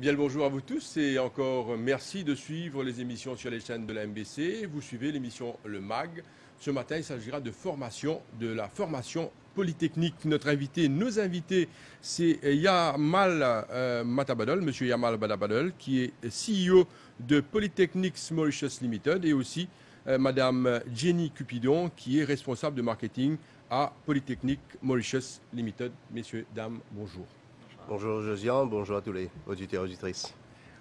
Bien le bonjour à vous tous et encore merci de suivre les émissions sur les chaînes de la MBC. Vous suivez l'émission Le MAG. Ce matin, il s'agira de formation, de la formation polytechnique. Nos invités, c'est Yamal Matabadol, monsieur Yamal Matabadol, qui est CEO de Polytechnics Mauritius Limited et aussi madame Jenny Cupidon, qui est responsable de marketing à Polytechnics Mauritius Limited. Messieurs, dames, bonjour. Bonjour Josiane, bonjour à tous les auditeurs et auditrices.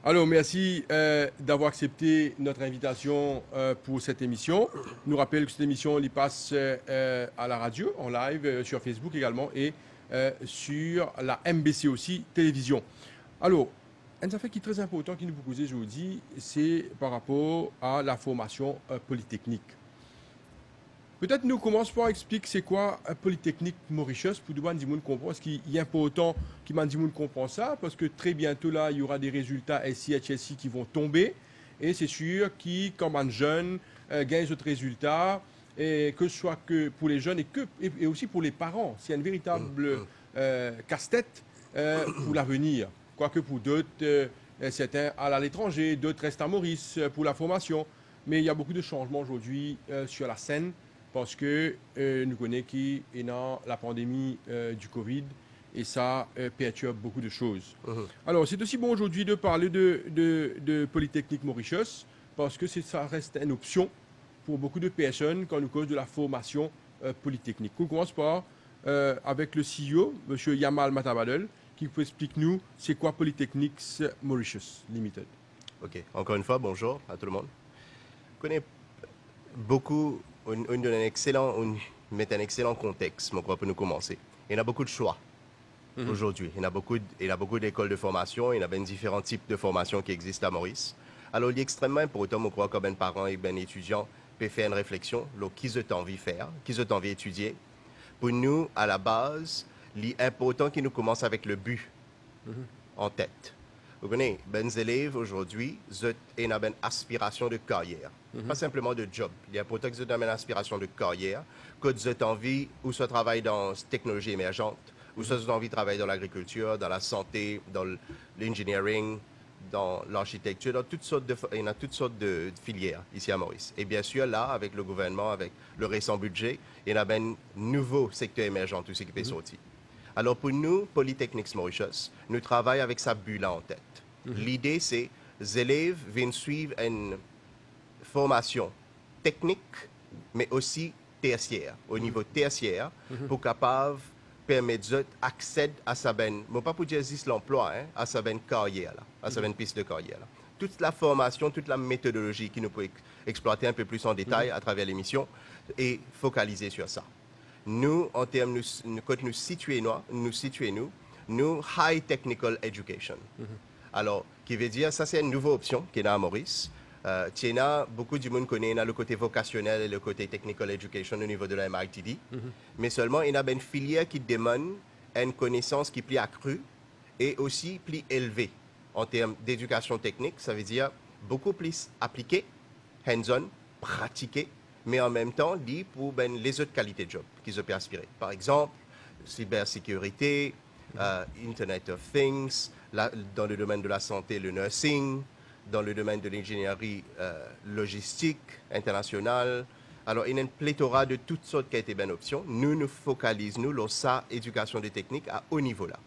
Alors, merci d'avoir accepté notre invitation pour cette émission. Nous rappelle que cette émission elle passe à la radio, en live, sur Facebook également et sur la MBC aussi, télévision. Alors, un affaire qui est très important qui nous propose aujourd'hui, c'est par rapport à la formation polytechnique. Peut-être nous commençons par expliquer c'est quoi Polytechnique Mauritius pour que tout le monde comprenne. Parce qu'il est important que tout le monde comprenne ça parce que très bientôt là, il y aura des résultats SI, qui vont tomber et c'est sûr que comme un jeune gagne ce résultat et que ce soit que pour les jeunes et aussi pour les parents, c'est un véritable casse-tête pour l'avenir. Quoique pour d'autres, certains allent à l'étranger, d'autres restent à Maurice pour la formation. Mais il y a beaucoup de changements aujourd'hui sur la scène. Parce que nous connaissons qu'il y a la pandémie du Covid et ça perturbe beaucoup de choses. Alors, c'est aussi bon aujourd'hui de parler de Polytechnique Mauritius parce que ça reste une option pour beaucoup de personnes quand nous cause de la formation polytechnique. On commence par avec le CEO, M. Yamal Matabadol, qui peut expliquer nous c'est quoi Polytechnics Mauritius Limited. Ok, encore une fois, bonjour à tout le monde. Je connais beaucoup. Met un excellent contexte, je crois, pour nous commencer. Il y a beaucoup de choix aujourd'hui. Il y a beaucoup d'écoles de formation, il y a différents types de formations qui existent à Maurice. Alors, il est extrêmement important, je crois, comme un parent et un étudiant peut faire une réflexion sur qui ont envie de faire, qui ont envie d'étudier. Pour nous, à la base, il est important qu'ils nous commencent avec le but en tête. Vous connaissez, les élèves aujourd'hui, ils ont une aspiration de carrière. Pas simplement de job. Il est important qu'ils aient une aspiration de carrière, qu'ils aient envie ou se travaillent dans la technologie émergente, ou soit ils ont envie de travailler dans l'agriculture, dans la santé, dans l'engineering, dans l'architecture, il y a toutes sortes de filières ici à Maurice. Et bien sûr, là, avec le gouvernement, avec le récent budget, il y a un nouveau secteur émergent, tout ce qui peut sortir. Alors pour nous, Polytechnics Mauritius, nous travaillons avec sa bulle-là en tête. L'idée, c'est que les élèves viennent suivre une formation technique, mais aussi tertiaire, au niveau tertiaire, pour capable permettre d'accéder à sa bonne, pas pour dire juste l'emploi, à sa bonne carrière, là, à sa bonne piste de carrière. Là. Toute la formation, toute la méthodologie qui nous peut exploiter un peu plus en détail à travers l'émission est focalisée sur ça. Nous, en termes, quand nous situons, nous, High Technical Education. Alors, qui veut dire, ça c'est une nouvelle option qui est à Maurice. Beaucoup de monde connaît le côté vocationnel et le côté Technical Education au niveau de la MITD. Mais seulement, il y a une filière qui demande une connaissance qui est plus accrue et aussi plus élevée en termes d'éducation technique. Ça veut dire beaucoup plus appliqué, hands-on, pratiqué, mais en même temps, dit pour les autres qualités de job qu'ils peuvent aspirer. Par exemple, cybersécurité, Internet of Things, dans le domaine de la santé, le nursing, dans le domaine de l'ingénierie logistique internationale. Alors, il y a une pléthora de toutes sortes qui ont été bonnes options. Nous nous focalisons sur sa éducation des techniques à haut niveau là.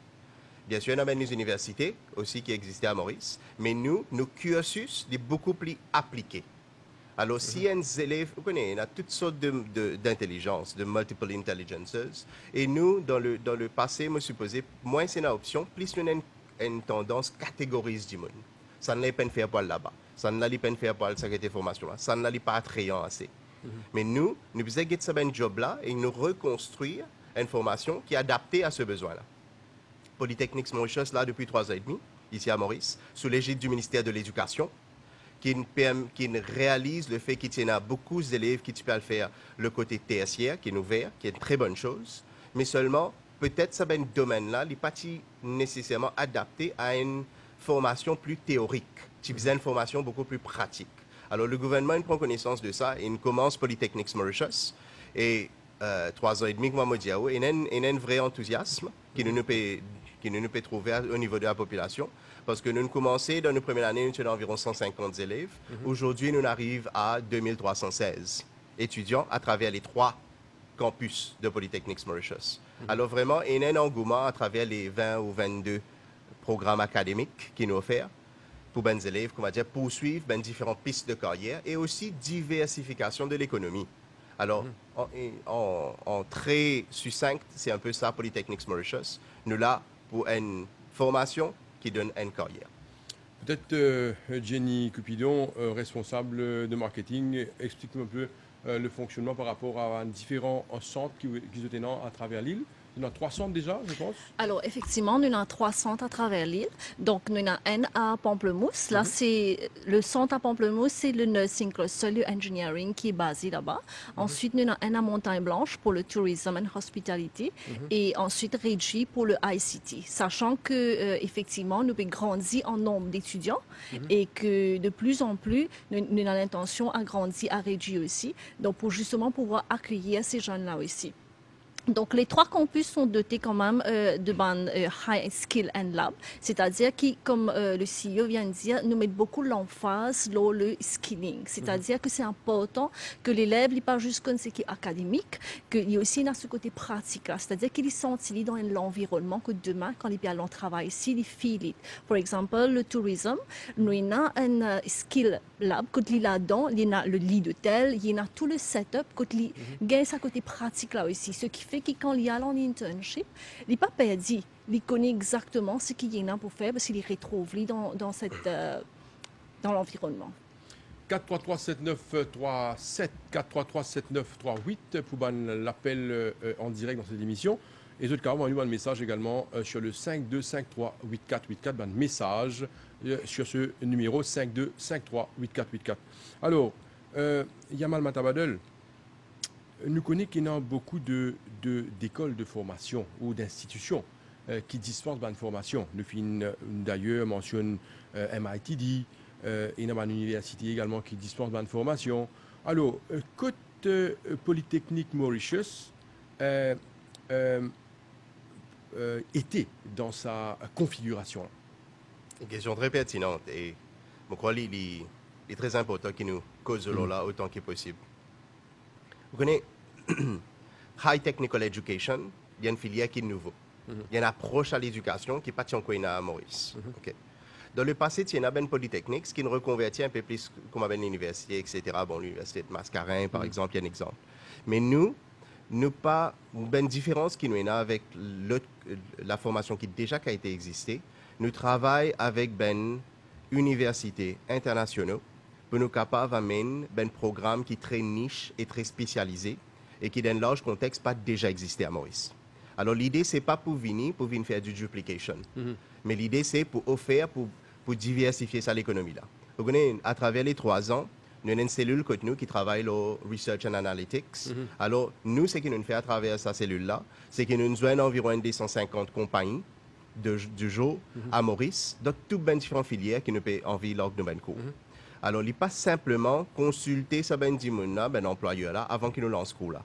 Bien sûr, il y a des universités aussi qui existaient à Maurice, mais nos cursus sont beaucoup plus appliqués. Alors, si les élèves, vous connaissez, il y a toutes sortes d'intelligence, de multiple intelligences. Et nous, dans le passé, je suppose, moins c'est une option, plus nous avons une tendance catégorise du monde. Ça ne l'est pas faire pour là-bas. Ça ne l'est pas faire pour la sécurité formation là. Ça ne l'est pas attrayant assez. Mais nous devons faire ce job-là et nous reconstruire une formation qui est adaptée à ce besoin-là. Polytechnics Mauritius, là, depuis 3 ans et demi, ici à Maurice, sous l'égide du ministère de l'Éducation, qui réalise le fait qu'il y a beaucoup d'élèves qui peuvent faire le côté tertiaire, qui est ouvert, qui est une très bonne chose, mais seulement, peut-être ce domaine-là n'est pas nécessairement adapté à une formation plus théorique, qui faisait une formation beaucoup plus pratique. Alors, le gouvernement prend connaissance de ça et il commence Polytechnics Mauritius. Et 3 ans et demi, moi, je dis, il y a un vrai enthousiasme qui nous peut qui nous peut trouver au niveau de la population. Parce que nous avons commencé dans nos premières années, nous étions environ 150 élèves. Aujourd'hui, nous arrivons à 2316 étudiants à travers les 3 campus de Polytechnique Mauritius. Alors vraiment, il y a un engouement à travers les 20 ou 22 programmes académiques qui nous offrent pour les élèves, comment dire, poursuivre différentes pistes de carrière et aussi diversification de l'économie. Alors, en très succinct, c'est un peu ça, Polytechnique Mauritius. Nous là pour une formation qui donne une carrière. Peut-être Jenny Cupidon, responsable de marketing, explique-nous un peu le fonctionnement par rapport à différents centres qui sont tenants à travers l'île. Il y en a 3 centres déjà, je pense. Alors, effectivement, nous avons 3 centres à travers l'île. Donc, nous avons un à Pamplemousse. Là, c'est le centre à Pamplemousse, c'est le Nursing Cluster, le Engineering qui est basé là-bas. Ensuite, nous avons un à Montagne-Blanche pour le Tourism and Hospitality. Et ensuite, Reggie pour le ICT. Sachant que, effectivement, nous avons grandi en nombre d'étudiants et que de plus en plus, nous avons l'intention à grandir à Reggie aussi. Donc, pour justement pouvoir accueillir ces jeunes-là aussi. Donc, les 3 campus sont dotés quand même de ban High Skill and Lab, c'est-à-dire qui, comme le CEO vient de dire, nous mettons beaucoup l'emphase sur le skilling. C'est-à-dire que c'est important que l'élève n'est pas juste comme ce qui est académique, qu'il y a aussi dans ce côté pratique, c'est-à-dire qu'il est senti dans l'environnement que demain, quand il y a un travail ici, il feel it. Par exemple, le tourisme, nous avons un skill lab, quand il est là-dedans, il y a le lit d'hôtel, il y a tout le setup, quand il y a ce côté pratique là aussi, ce qui fait que quand il y a en internship, il n'est pas perdu. Il connaît exactement ce qu'il y a pour faire parce qu'il retrouve dans l'environnement. 433-7937, 433-7938 pour l'appel en direct dans cette émission. Et autres cas, on a un message également sur le 5253-8484, un message sur ce numéro 5253-8484. Alors, Yamal Matabadel, nous connaissons qu'il y a beaucoup d'écoles de formation ou d'institutions qui dispensent de formation. Nous finissons d'ailleurs mentionne MITD, il y a une université également qui dispense de formation. Alors, côté Polytechnique Mauritius était dans sa configuration? Une question très pertinente et je crois qu'il est très important qu'il nous cause là autant que possible. Vous connaissez High Technical Education, il y a une filière qui est nouveau. Il y a une approche à l'éducation qui n'est pas encore à Maurice. Okay. Dans le passé, il y a une Polytechnique qui nous reconvertit un peu plus comme l'université, etc. Bon, l'université de Mascarin, par exemple, il y a un exemple. Mais nous pas une différence qui nous est avec la formation qui déjà a été existée. Nous travaillons avec une université internationale pour nous capables d'amener un programme qui est très niche et très spécialisé et qui, dans un large contexte, pas déjà existé à Maurice. Alors, l'idée, ce n'est pas pour venir faire du duplication, mais l'idée, c'est pour offrir, pour diversifier ça l'économie. Vous connaissez, à travers les 3 ans, nous avons une cellule qui travaille au Research and Analytics. Alors, nous, ce que nous faisons à travers cette cellule-là, c'est que nous avons environ 250 compagnies du jour à Maurice, dans toutes les différentes filières qui nous ont envie lors de nos cours. Alors, il n'est pas simplement consulter ce employeur-là avant qu'il nous lance ce cours-là.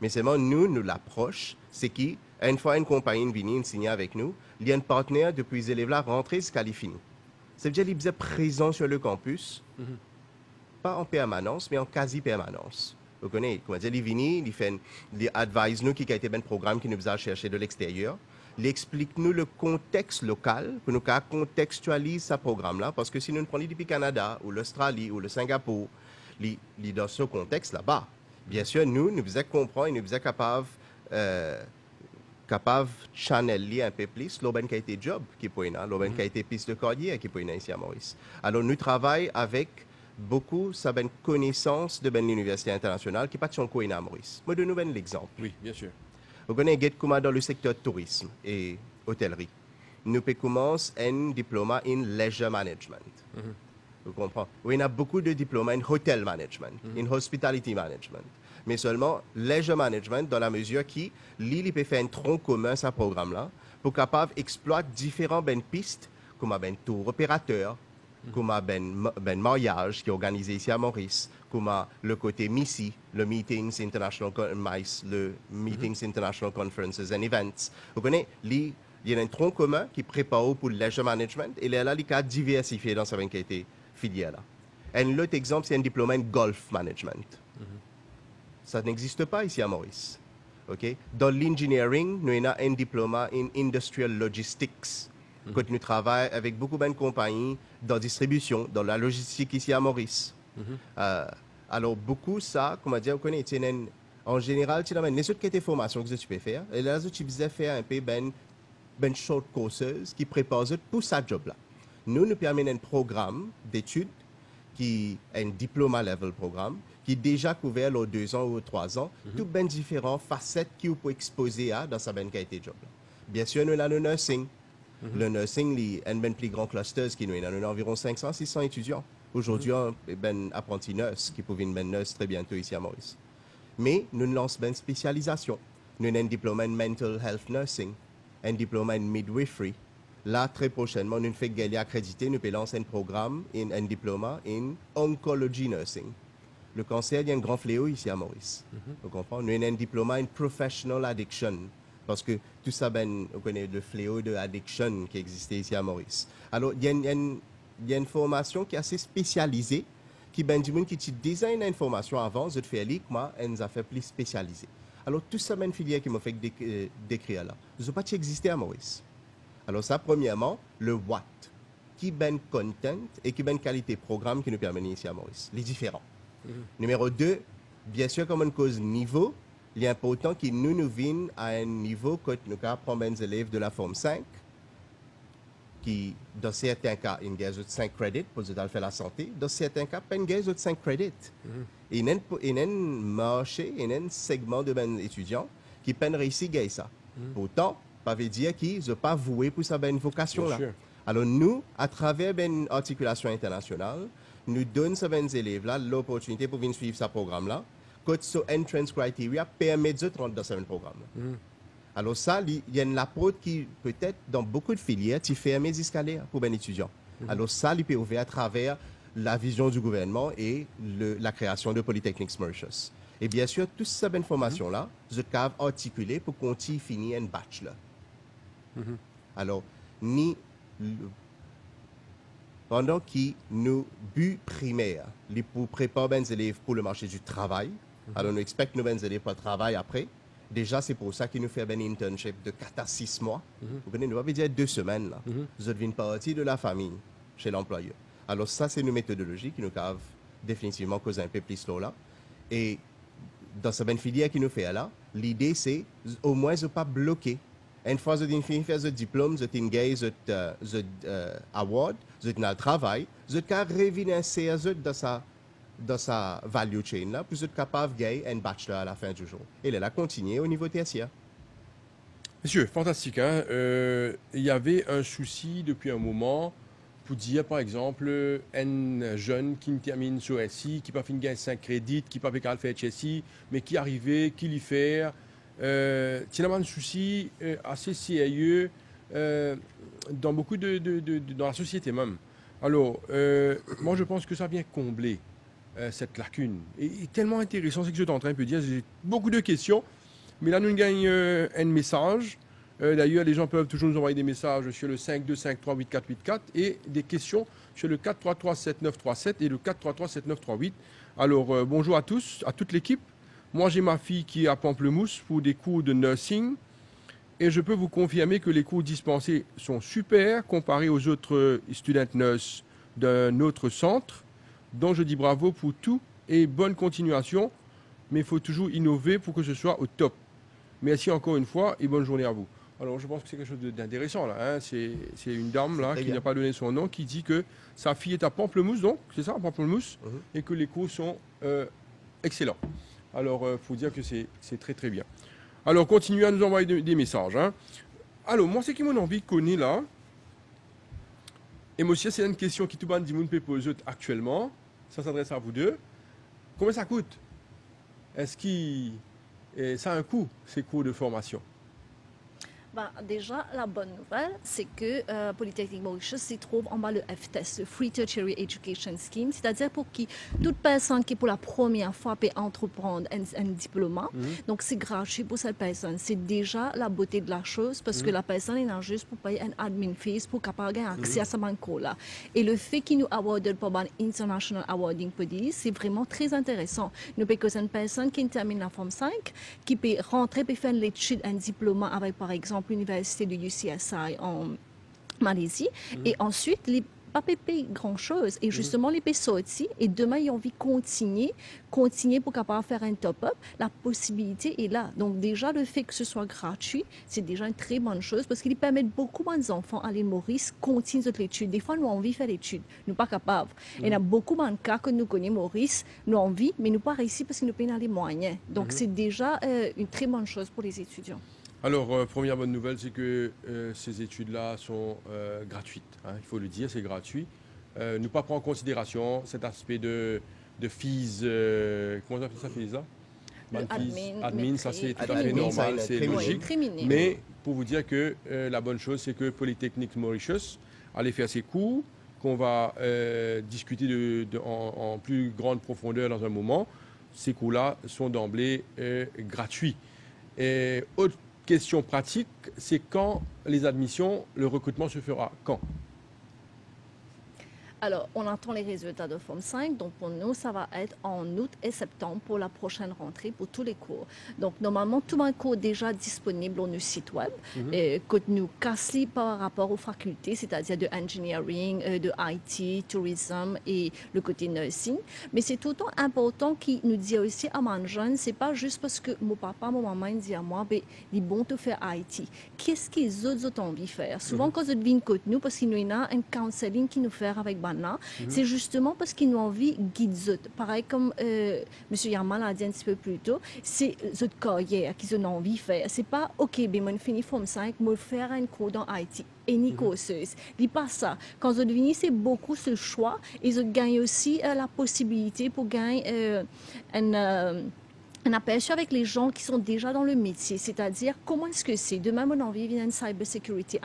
Mais seulement nous l'approche, c'est qu'une fois une compagnie vient signer avec nous, il y a un partenaire depuis les élèves-là rentrés jusqu'à les finir. C'est-à-dire qu'il est présent sur le campus, pas en permanence, mais en quasi-permanence. Vous connaissez, comment dire, il vient, il advise nous qui a été un programme qui nous a cherché de l'extérieur. Il explique nous le contexte local pour nous contextualiser ce programme-là, parce que si nous prenons depuis le Canada, ou l'Australie, ou le Singapour, dans ce contexte là-bas, bien sûr, nous faisons comprendre et nous faisons capables de channeler un peu plus l'aubaine qui a été job qui peut y l'aubaine qui a été piste de carrière qui peut y ici à Maurice. Alors, nous travaillons avec beaucoup de connaissances de l'université internationale qui pas sont à Maurice. Moi, de nous donne l'exemple. Oui, bien sûr. Vous connaissez dans le secteur tourisme et hôtellerie. Nous pouvons commencer un diplôme en leisure management. Vous comprenez? Oui, il y a beaucoup de diplômes en hotel management, en hospitality management. Mais seulement leisure management dans la mesure qui l'île peut faire un tronc commun ce programme-là pour capable exploiter différentes pistes comme un tour opérateur, comme un mariage qui est organisé ici à Maurice, comme le côté MICI, le Meetings International Conferences and Events. Vous connaissez, il y a un tronc commun qui prépare pour le leisure management et là, il a diversifié dans sa filière là. Un autre exemple, c'est un diplôme en golf management. Ça n'existe pas ici à Maurice. Okay? Dans l'engineering, nous avons un diplôme en industrial logistics. Quand nous travaillons avec beaucoup de compagnies dans la distribution, dans la logistique ici à Maurice. Alors, beaucoup ça, comment dire, vous connaissez, en général, tu as les autres formations que tu peux faire. Et là, tu peux faire un peu ben short courses qui préparent pour ce job-là. Nous permettons un programme d'études qui est un diplôme level programme qui est déjà couvert les 2 ans ou 3 ans, toutes ben différentes facettes qui vous pouvez exposer à dans sa ben qualité de job. Là. Bien sûr, nous avons le nursing. Le nursing, est un ben plus grand cluster qui nous a environ 500-600 étudiants. Aujourd'hui, ben apprenti nurse qui peuvent ben nurse très bientôt ici à Maurice. Mais nous lançons une spécialisation. Nous avons un diplôme en mental health nursing, un diplôme en midwifery. Là, très prochainement, nous faisons gagner accrédité, nous pouvons lancer un programme, un diplôme en oncology nursing. Le cancer, il y a un grand fléau ici à Maurice. Vous comprenez? Nous avons un diplôme en professional addiction. Parce que tout ça, ben, on connaît le fléau de addiction qui existait ici à Maurice. Alors, il y a une formation qui est assez spécialisée, qui ben du monde qui design une formation avant, je fais lique, moi, elle nous a fait plus spécialisée. Alors, tout ça, ben, filière qui m'a fait décrire là, je ne sais pas si existait à Maurice. Alors, ça, premièrement, le what, qui ben content et qui ben qualité programme qui nous permet ici à Maurice, les différents. Numéro 2, bien sûr, comme une cause niveau, il est important que nous viennent à un niveau que nous apprenons les élèves de la forme 5, qui, dans certains cas, ils gagnent 5 crédits pour faire la santé. Dans certains cas, ils gagnent 5 crédits. Il y a un marché, il y a un segment de étudiants qui peuvent réussir à gagner ça. Pourtant, ça veut dire qu'ils n'ont pas voué pour sa vocation-là. Alors, nous, à travers une articulation internationale, nous donnons à ces élèves-là l'opportunité pour venir suivre ce programme-là. Que ce entrance criteria permet de rentrer dans ce programme-là. Alors ça, il y a une approche qui, peut-être, dans beaucoup de filières, tu fais un escalier pour un étudiant. Alors ça, il peut ouvrir à travers la vision du gouvernement et la création de Polytechnics Mauritius. Et bien sûr, toute cette information-là, je peux articuler pour qu'on finisse un bachelor. Alors, pendant que nos buts primaires, les pour préparer les élèves pour le marché du travail, alors nous expectons nos élèves pour le travail après. Déjà, c'est pour ça qu'ils nous font un internship de 4 à 6 mois. Vous connaissez, nous allons dire 2 semaines. Là. Vous êtes une partie de la famille chez l'employeur. Alors ça, c'est une méthodologie qui nous a définitivement causé un peu plus là. Et dans cette filière qui nous fait là, l'idée, c'est au moins de ne pas bloquer. Une fois que vous avez fini de faire ce diplôme, vous avez engagé ce award, vous avez le travail, vous avez revenir dans sa value chain, là, puis vous êtes capable de gagner un bachelor à la fin du jour. Et elle a continué au niveau tertiaire. Monsieur, fantastique. Hein? Il y avait un souci depuis un moment pour dire, par exemple, un jeune qui termine sur SI, qui n'a pas fait gagner 5 crédits, qui n'a pas fait qu'à faire HSI, mais qui est arrivé, qui l'y fait. Il y a un souci assez sérieux dans beaucoup dans la société même. Alors, moi, je pense que ça vient combler cette lacune. Et tellement intéressant, c'est que je suis en train de dire, j'ai beaucoup de questions, mais là, nous gagnons un message. D'ailleurs, les gens peuvent toujours nous envoyer des messages sur le 52538484 et des questions sur le 4337937 et le 4337938. Alors, bonjour à tous, à toute l'équipe. Moi, j'ai ma fille qui est à Pamplemousse pour des cours de nursing et je peux vous confirmer que les cours dispensés sont super comparés aux autres student nurses d'un autre centre. Donc, je dis bravo pour tout et bonne continuation, mais il faut toujours innover pour que ce soit au top. Merci encore une fois et bonne journée à vous. Alors, je pense que c'est quelque chose d'intéressant, là. Hein. C'est une dame, là, qui n'a pas donné son nom, qui dit que sa fille est à Pamplemousse, donc, c'est ça, à Pamplemousse, et que les cours sont excellents. Alors, il faut dire que c'est très, très bien. Alors, continuez à nous envoyer des messages. Hein. Alors, moi, c'est qui mon envie de connaître, là. Et monsieur, c'est une question qui tout le monde dit, peut poser actuellement. Ça s'adresse à vous deux. Combien ça coûte? Est-ce que ça a un coût, ces cours de formation? Ben, déjà, la bonne nouvelle, c'est que Polytechnique Mauritius s'y trouve en bas le FTES, le Free Tertiary Education Scheme, c'est-à-dire pour qui toute personne qui pour la première fois peut entreprendre un diplôme, donc c'est gratuit pour cette personne. C'est déjà la beauté de la chose parce que la personne est là juste pour payer un admin fees pour capable avoir accès à ce banco-là. Et le fait qu'il nous awardent pour un international awarding body, c'est vraiment très intéressant. Nous payons une personne qui termine la forme 5, qui peut rentrer et faire l'étude, un diplôme avec, par exemple, l'université de UCSI en Malaisie, et ensuite, les pas payer grand-chose. Et justement, les pays sortis, et demain, ils ont envie de continuer pour capable faire un top-up. La possibilité est là. Donc, déjà, le fait que ce soit gratuit, c'est déjà une très bonne chose parce qu'il permet beaucoup d'enfants à l'île Maurice continuer l'étude. Des fois, nous avons envie de faire l'étude. Nous pas capables. Et il y a beaucoup de cas que nous connaissons Maurice, nous avons envie, mais nous pas réussi parce que nous payons les moyens. Donc, c'est déjà une très bonne chose pour les étudiants. Alors, première bonne nouvelle, c'est que ces études-là sont gratuites. Hein, il faut le dire, c'est gratuit. Nous pas prendre en considération cet aspect de fees. Comment on appelle ça, fees là? Admin, ça c'est tout à fait normal, c'est logique. Mais pour vous dire que la bonne chose, c'est que Polytechnique Mauritius allait faire ses cours, qu'on va discuter en plus grande profondeur dans un moment. Ces cours-là sont d'emblée gratuits. Et autre question pratique, c'est quand les admissions, le recrutement se fera quand? Alors, on attend les résultats de Forme 5. Donc, pour nous, ça va être en août et septembre pour la prochaine rentrée pour tous les cours. Donc, normalement, tout un cours est déjà disponible sur notre site web. Que nous cassons par rapport aux facultés, c'est-à-dire de engineering, de IT, tourisme et le côté nursing. Mais c'est tout le temps important qu'il nous dit aussi à mon jeune, c'est pas juste parce que mon papa, mon maman dit à moi, ben, il est bon de faire IT. Qu'est-ce que les autres ont envie de faire? Souvent, quand ils viennent côté nous, parce qu'il y a un counseling qui nous fait avec c'est justement parce qu'ils ont envie de guider. Pareil comme M. Yamal a dit un petit peu plus tôt, c'est cette carrière qu'ils ont envie de faire. C'est pas, OK, ben, moi, je finis Forme 5, je vais faire un cours dans IT. Et ni causeuse. Dis pas ça. Quand ils viennent, c'est beaucoup ce choix. Ils gagnent aussi la possibilité pour gagner un aperçu avec les gens qui sont déjà dans le métier, c'est-à-dire comment est-ce que c'est. Demain, mon envie vient un cybersecurity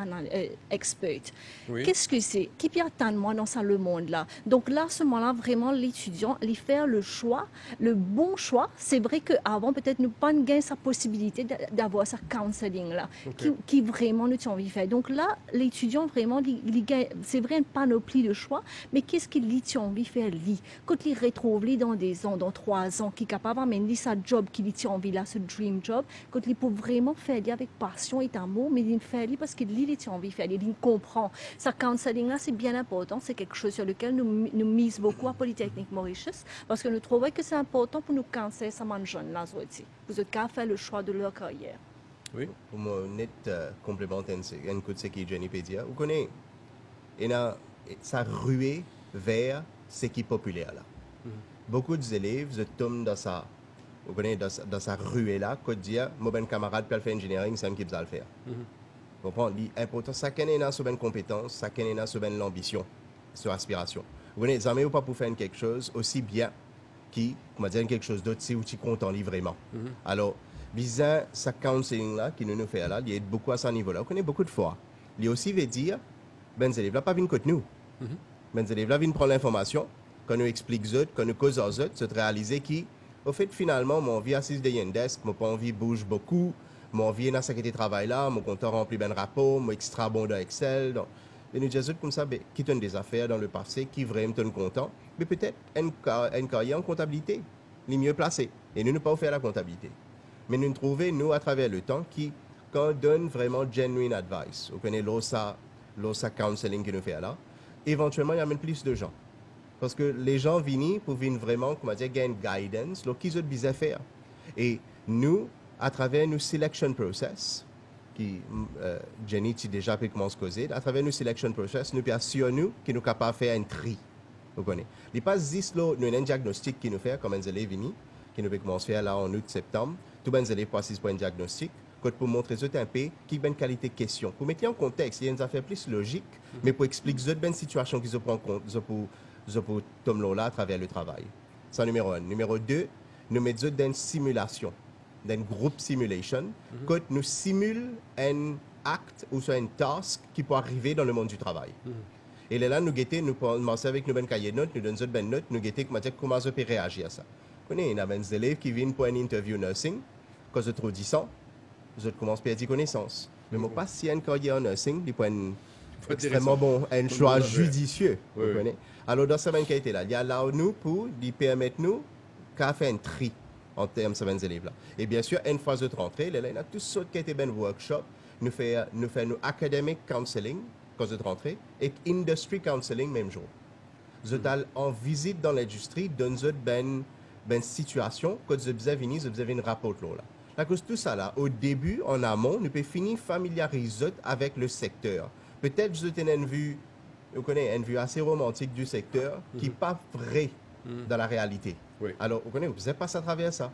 expert. Oui. Qu'est-ce que c'est? Qui peut attendre moi dans ça, le monde-là? Donc là, à ce moment-là, vraiment, l'étudiant, il fait le choix, le bon choix. C'est vrai qu'avant, peut-être, nous pas gagné sa possibilité d'avoir sa counseling-là, qui vraiment nous a envie de faire. Donc là, l'étudiant, vraiment, c'est vrai une panoplie de choix, mais qu'est-ce qu'il a envie de faire, lui? Quand il retrouve lui dans 3 ans, qui est capable d'amener sa job qu'il a envie là, ce dream job, quand il peut vraiment faire avec passion et amour, mais il fait parce qu'il a envie de faire, il comprend. Sa counseling là, c'est bien important, c'est quelque chose sur lequel nous misons beaucoup à Polytechnique Mauritius, parce que nous trouvons que c'est important pour nous conseiller ça man jeune là aussi, pour qu'à faire le choix de leur carrière. Oui. Pour moi, net complémentaire, un coup de ce qui est Jenny Pédia. Vous connaissez, il y a ça ruée vers ce qui est populaire là. Beaucoup d'élèves se tombent dans ça. Vous connaissez, dans sa ruée-là, quand dit, mon ben camarade peut faire engineering, c'est un qui va le faire. Vous comprenez? L'important, ça qu'est là sur une compétence, ça qu'est là sur une ambition, sur aspiration. Vous connaissez, jamais ou pas pour faire quelque chose aussi bien qui, comment dire, quelque chose d'autre, si vous êtes content vraiment. Alors, bizarre, ça counseling-là, qui nous fait là, il y a beaucoup à ce niveau-là. Vous connaissez beaucoup de fois. Il aussi veut dire, ben, les élèves-là, pas venir contre nous. Ben, les élèves-là viennent prendre l'information, qu'on nous explique autres, qu'on nous cause aux autres, se réaliser qui, au fait, finalement, mon vie assise derrière une desk, mon pas envie bouge beaucoup, mon vie dans sa qualité de travail là, mon compteur rempli bien de rapport, mon extra bon dans Excel. Donc, et nous disons comme ça, ben, qui donne des affaires dans le passé, qui vraiment donne content, mais peut-être une carrière en comptabilité, les mieux placés. Et nous ne pas faire la comptabilité. Mais nous trouvons, nous, à travers le temps, qui, quand on donne vraiment genuine advice, vous connaissez l'OSA counseling qui nous fait là, éventuellement, il y a même plus de gens. Parce que les gens viennent pour venir vraiment, comment dire, gagner guidance, ce qu'ils ont besoin de faire. Et nous, à travers nos selection process, qui Jenny a déjà pu commencer à causer, à travers nos selection process, nous assurons que nous sommes capables de faire un tri. Vous connaissez. Il n'y a pas juste nous un diagnostic qui nous fait, comme un élève venu, qui nous peut commencer à faire là en août, septembre. Tout les élèves passent pour un diagnostic, pour montrer un peu qui est une qualité de question. Pour mettre en contexte, il y a une affaire plus logique, mais pour expliquer une situation qu'ils prennent en compte pour tomber là à travers le travail. C'est numéro 1. Numéro 2, nous mettons dans une simulation, dans une groupe simulation, quand nous simulons une acte ou soit une task qui peut arriver dans le monde du travail. Et là, nous guettons, nous commençons avec nos ben cahiers de notes, nous donnons des notes, nous guettons comment on peut réagir à ça. On a des élèves qui viennent pour une interview nursing, quand ils trop 10 ans, ils commencent à perdre des connaissances. Mais moi, pas si une carrière en nursing, ils prennent extrêmement bon, un choix judicieux. Oui. Alors, dans ce même cas, là, il y a là nous pour lui permettre nous qu'à faire un tri en termes de ces élèves-là. Et bien sûr, une fois de rentrée, là, il y a toutes sortes qui étaient ben workshop, nous faisons academic counseling quand de rentrée et industry counseling même jour. Vous êtes en visite dans l'industrie, dans une situation, quand vous avez un rapport là. À cause de tout ça là, au début, en amont, nous pouvons finir familiariser avec le secteur. Peut-être que vous avez une vue assez romantique du secteur qui n'est pas vrai dans la réalité. Oui. Alors, vous pouvez passer à travers ça.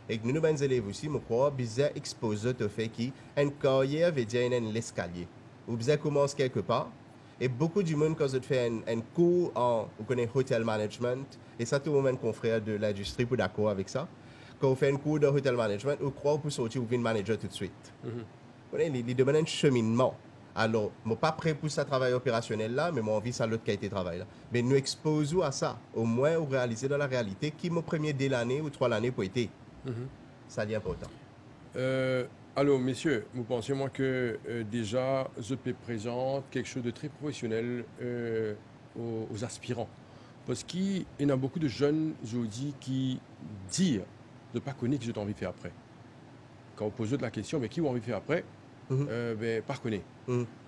Et que nous, les élèves aussi, nous crois, vous exposer au fait qu'une carrière veut dire l'escalier. Vous commencez quelque part. Et beaucoup du monde, quand vous faites un cours en hotel management, et ça, tout le monde confrère de l'industrie pour d'accord avec ça. Quand vous faites un cours de hotel management, vous croyez que vous sortir, vous venez manager tout de suite. Il demande un cheminement. Alors, je ne suis pas prêt pour ce travail opérationnel là, mais j'ai envie de ça l'autre qualité de travail là. Mais nous exposons à ça, au moins, vous réaliser dans la réalité qui mon premier dès l'année ou 3 l'année pour été. Ça est important. Alors, messieurs, vous pensez moi que déjà, ZP présente quelque chose de très professionnel aux aspirants. Parce qu'il y en a beaucoup de jeunes aujourd'hui qui disent de ne pas connaître ce qu'ils ont envie de faire après. Quand on pose la question, mais qui ont envie de faire après, pas connaître.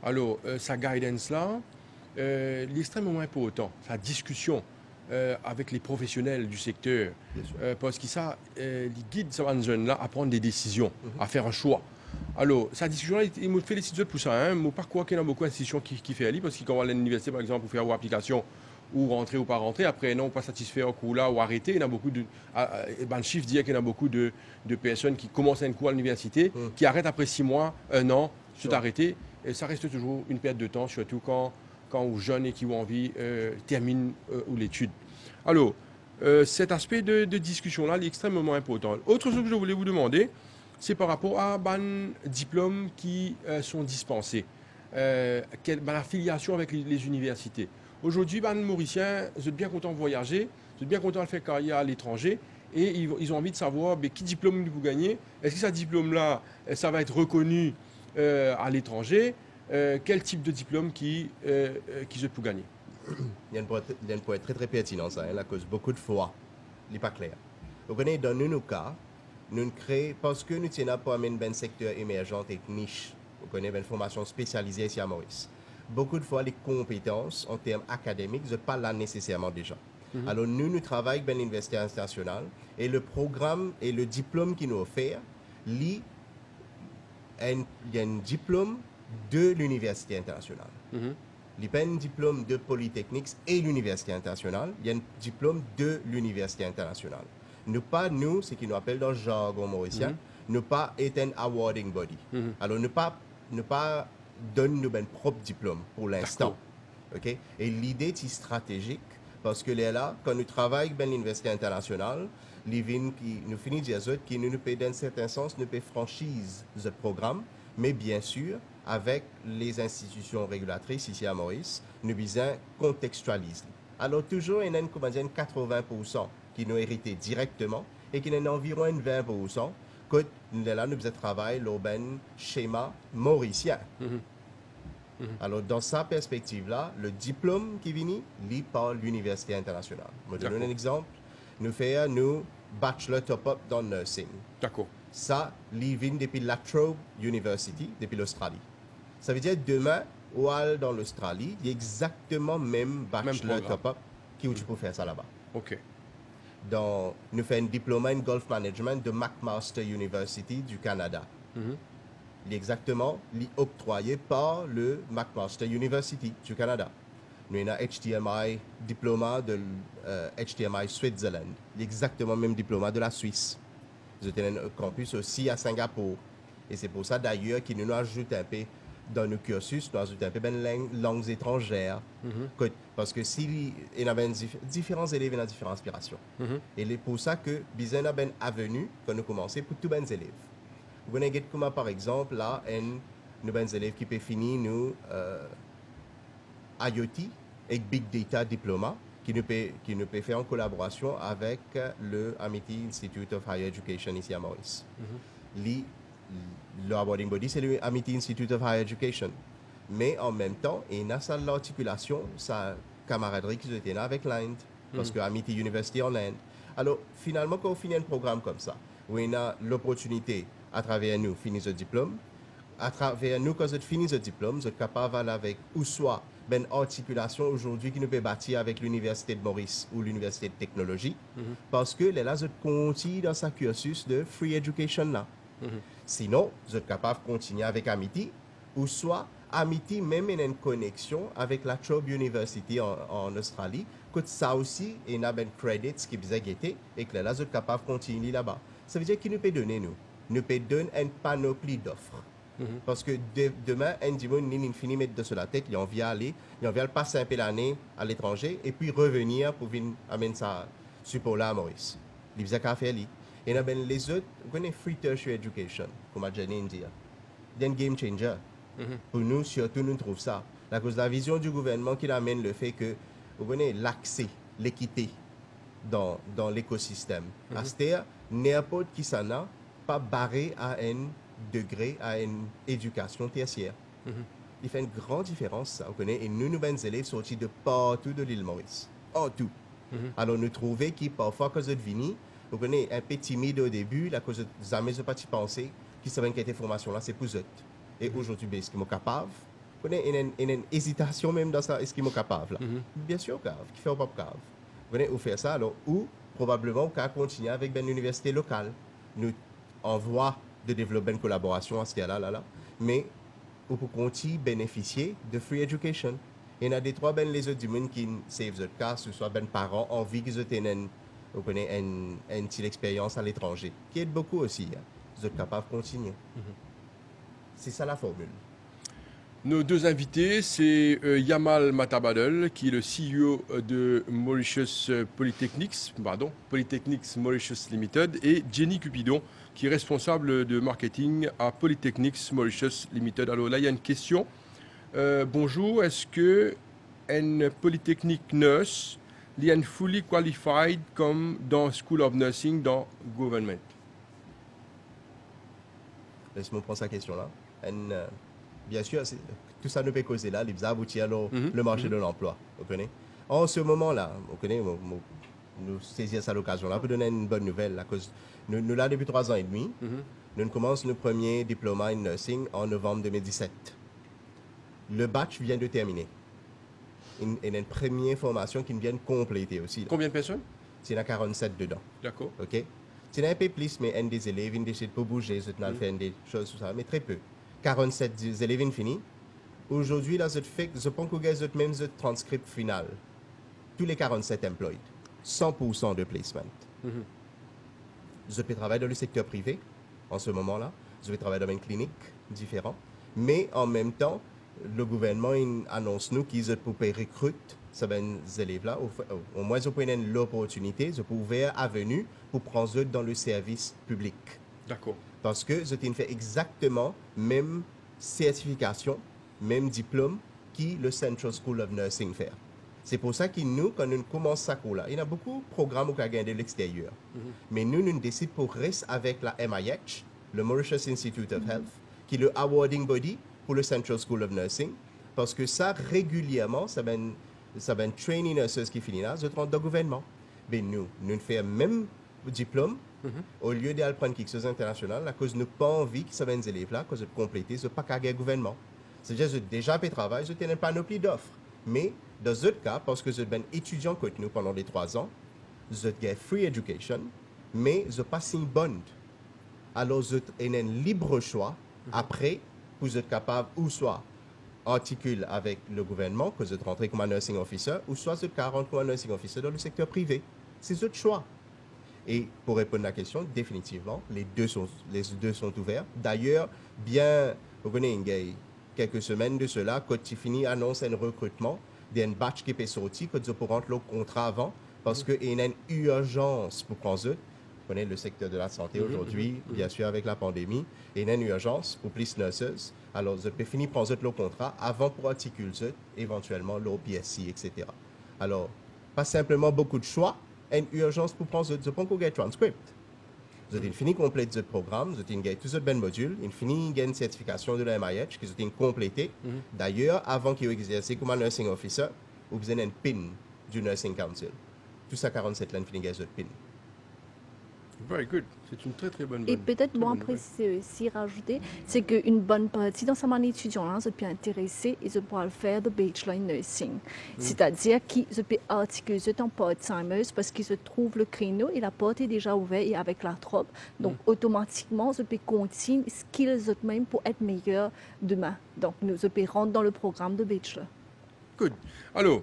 Alors, sa guidance là, l'extrêmement important, sa discussion avec les professionnels du secteur, parce que ça, les guide ces jeunes-là à prendre des décisions, à faire un choix. Alors, sa discussion-là, il me fait les décisions pour ça. Je ne pas croire qu'il y a beaucoup d'institutions qui font parce que quand on va à l'université, par exemple, pour faire une application, ou rentrer ou pas rentrer, après, non, pas satisfait au cours là, ou arrêter, il y a beaucoup de... le chiffre dit qu'il y a beaucoup de personnes qui commencent un cours à l'université, qui arrêtent après 6 mois, 1 an, sont arrêtés, et ça reste toujours une perte de temps, surtout quand aux jeunes et qui ont envie terminent l'étude. Alors, cet aspect de discussion-là est extrêmement important. Autre chose que je voulais vous demander, c'est par rapport à les diplômes qui sont dispensés, l'affiliation avec les universités. Aujourd'hui, les Mauriciens, ils sont bien contents de voyager, ils sont bien contents de faire carrière à l'étranger, et ils ont envie de savoir quel diplôme vous gagnez. Est-ce que ce diplôme-là, ça va être reconnu à l'étranger? Quel type de diplôme qui je peux gagner? Il y a un point très très pertinent, ça, à cause beaucoup de fois, il n'est pas clair. Vous connaissez, dans nos cas, nous créons, parce que nous tenons pas un secteur émergent et niche, vous connaissez une formation spécialisée ici à Maurice. Beaucoup de fois, les compétences en termes académiques ne sont pas là nécessairement déjà. Alors, nous travaillons avec l'Université internationale et le programme et le diplôme qui nous offert, il y a un diplôme de l'Université internationale. Il n'y a pas un diplôme de Polytechnique et l'Université internationale, il y a un diplôme de l'Université internationale. Nous, ce qui nous appelle dans le jargon mauricien, ne pas être un awarding body. Alors, ne pas donne-nous un propre diplôme pour l'instant. Okay? Et l'idée est stratégique parce que là, quand nous travaillons avec l'Université internationale, nous finissons dire que nous payons dans un certain sens, nous payons franchise ce programme, mais bien sûr, avec les institutions régulatrices ici à Maurice, nous visons contextualiser. Alors, toujours, il y a 80% qui nous héritent directement et qui ont environ 20% que là, nous travaillons sur un schéma mauricien. Alors, dans sa perspective-là, le diplôme qui vient, lit par l'Université internationale. Je vais donner un exemple. Nous faisons bachelor top-up dans le nursing. D'accord. Ça, il vient depuis la Trobe University, depuis l'Australie. Ça veut dire demain, ou dans l'Australie, il y a exactement même bachelor top-up qui tu peux faire ça là-bas. OK. Donc, nous faisons un diplôme en golf management de McMaster University du Canada. Il est exactement octroyé par le McMaster University du Canada. Nous avons un HTMI diplôme de HTMI Switzerland. Il est exactement le même diplôme de la Suisse. Nous avons un campus aussi à Singapour. Et c'est pour ça d'ailleurs qu'il nous ajoute un peu dans nos cursus, nous ajoute un peu de langues étrangères. Parce que s'il y a différents élèves, il y a différentes aspirations. Et c'est pour ça que nous avons une avenue quand nous commençons pour tous les élèves. Vous voyez comme par exemple là, nous avons des élèves qui peuvent finir nous IoT et Big Data Diploma qui nous peut faire en collaboration avec le Amity Institute of Higher Education ici à Maurice. Le awarding body, c'est le Amity Institute of Higher Education. Mais en même temps, il y a ça l'articulation, sa camaraderie qui était là avec l'Inde, parce que Amity University en Inde. Alors, finalement, quand on finit un programme comme ça, où on a l'opportunité, à travers nous, finir ce diplôme, à travers nous, quand on finit ce diplôme, vous êtes capable d'aller avec, ou soit, une articulation aujourd'hui qui nous peut bâtir avec l'Université de Maurice ou l'Université de Technologie, parce que là, vous continuez dans sa cursus de free education là. Sinon, vous êtes capable de continuer avec Amity, ou soit Amity même a une connexion avec la Trobe University en Australie, que ça aussi, il y a des credits qui vous guetté et que là, vous êtes capable de continuer là-bas. Ça veut dire qu'il nous peut donner, nous peut donner une panoplie d'offres. Parce que demain, un dimanche, il finit de mettre de sur la tête, il en vient aller, il en vient passer un peu l'année à l'étranger et puis revenir pour venir amener ça support là à Maurice. Il faisait qu'à faire. Et les autres, vous connaissez Free Tertiary Education, comme a déjà dit. C'est un game changer. Pour nous, surtout, nous trouvons ça. À cause de la vision du gouvernement qui amène le fait que, vous connaissez, l'accès, l'équité dans l'écosystème. C'est-à-dire, n'importe qui s'en a, pas barré à un degré, à une éducation tertiaire. Il fait une grande différence, ça, vous connaissez. Et nous sommes des élèves sortis de partout de l'île Maurice. Partout. Alors, nous trouvons que parfois, quand vous êtes venus, vous connaissez, un peu timide au début, la cause de jamais pas penser qui savait que cette formation-là, c'est pour eux. Et aujourd'hui, est-ce qu'ils sont capables? Vous connaissez, il y a une hésitation même dans ça, est-ce qu'ils sont capables? Bien sûr, qui fait pas capable. Vous connaissez, ou faire ça, alors, ou probablement, qu'à continuer avec une université locale. Nous, en voie de développer une collaboration à ce là, mais pour continuer à bénéficier de free education. Il y en a des trois les autres du monde qui savent votre cas, ce soit ben parents envie qu'ils aient une petite expérience à l'étranger, qui aide beaucoup aussi. Vous êtes capable de continuer. C'est ça la formule. Nos deux invités, c'est Yamal Matabadel, qui est le CEO de Mauritius Polytechnics Mauritius Limited, et Jenny Cupidon, qui est responsable de marketing à Polytechnics Mauritius Limited. Alors là, il y a une question. Bonjour, est-ce que une Polytechnic nurse est fully qualified comme dans School of Nursing dans Government? Laisse-moi prendre sa question-là. Bien sûr, tout ça ne peut causer là, il va aboutir le marché de l'emploi. Vous connaissez? En ce moment-là, vous connaissez, nous saisir cette occasion-là pour donner une bonne nouvelle. À cause, nous là depuis 3 ans et demi. Nous commençons le premier diplôme en nursing en novembre 2017. Le batch vient de terminer. Il y a une première formation qui vient de compléter aussi. Combien de personnes? Il y en a 47 dedans. D'accord. OK? Il y en a un peu plus, mais un des élèves, ils décident de bouger, ils ont fait des choses, tout ça, mais très peu. 47 élèves finis. Aujourd'hui, là, je pense que vous avez même le transcript final. Tous les 47 employés. 100% de placement. Je peux travailler dans le secteur privé en ce moment-là. Je vais travailler dans une clinique différente. Mais en même temps, le gouvernement annonce nous qu'ils peuvent recruter ces élèves-là. Au moins, ils ont l'opportunité, ils peuvent ouvrir avenue pour prendre eux dans le service public. D'accord. Parce que je t'ai fait exactement même certification, même diplôme que le Central School of Nursing fait. C'est pour ça que nous, quand nous commençons ça, il y a beaucoup de programmes qui ont gagné de l'extérieur. Mais nous décidons pour rester avec la MIH, le Mauritius Institute of Health, qui est le awarding body pour le Central School of Nursing, parce que ça, régulièrement, ça va être training nurses qui finissent là, je rentre dans le gouvernement. Mais nous faisons même diplôme, au lieu d'aller prendre quelque chose d'international, à cause de nous pas envie que ça va des élèves là, à cause de compléter, ce pas qu'à le gouvernement. C'est-à-dire que j'ai déjà fait travail, je n'ai pas une panoplie d'offres. Mais dans ce cas, parce que je suis étudiant comme nous pendant les 3 ans, je gagne free education, mais je passe une bonne. Alors, je ai un libre choix après pour être capable, ou soit articule avec le gouvernement, que je rentre comme un nursing officer, ou soit je rentre comme un nursing officer dans le secteur privé. C'est ce choix. Et pour répondre à la question, définitivement, les deux sont ouverts. D'ailleurs, bien, vous connaissez, quelques semaines de cela, quand Tiffany annonce un recrutement, il y a un batch qui peut sortir, que je peux rentrer le contrat avant, parce qu'il y a une urgence pour prendre eux. connaît le secteur de la santé aujourd'hui, bien sûr avec la pandémie, et il y a une urgence pour plus de nurses. Alors, je peux finir prendre le contrat avant pour articuler éventuellement l'OPSC, etc. Alors, pas simplement beaucoup de choix, une urgence pour prendre je prends qu'on gagne transcript. Vous avez fini compléter ce programme, vous avez gagné tous les bons modules, vous fini une certification de la MIH que vous avez complété. D'ailleurs, avant qu'il exerce comme un nursing officer, vous avez une PIN du Nursing Council. Tout ça, 47 ans, fini gagner votre PIN. Very good. C'est une très très bonne Et peut-être bon après c'est aussi rajouter, c'est qu'une bonne partie dans sa manière étudiant là, je peux intéresser et je pourrais le faire de bachelor in nursing. C'est-à-dire qu'ils je peux articuler en part-timers parce qu'ils se trouvent le créneau et la porte est déjà ouverte et avec la troupe. Donc automatiquement, je peux continuer skills même pour être meilleur demain. Donc je peux rentrer dans le programme de bachelor. Good. Alors,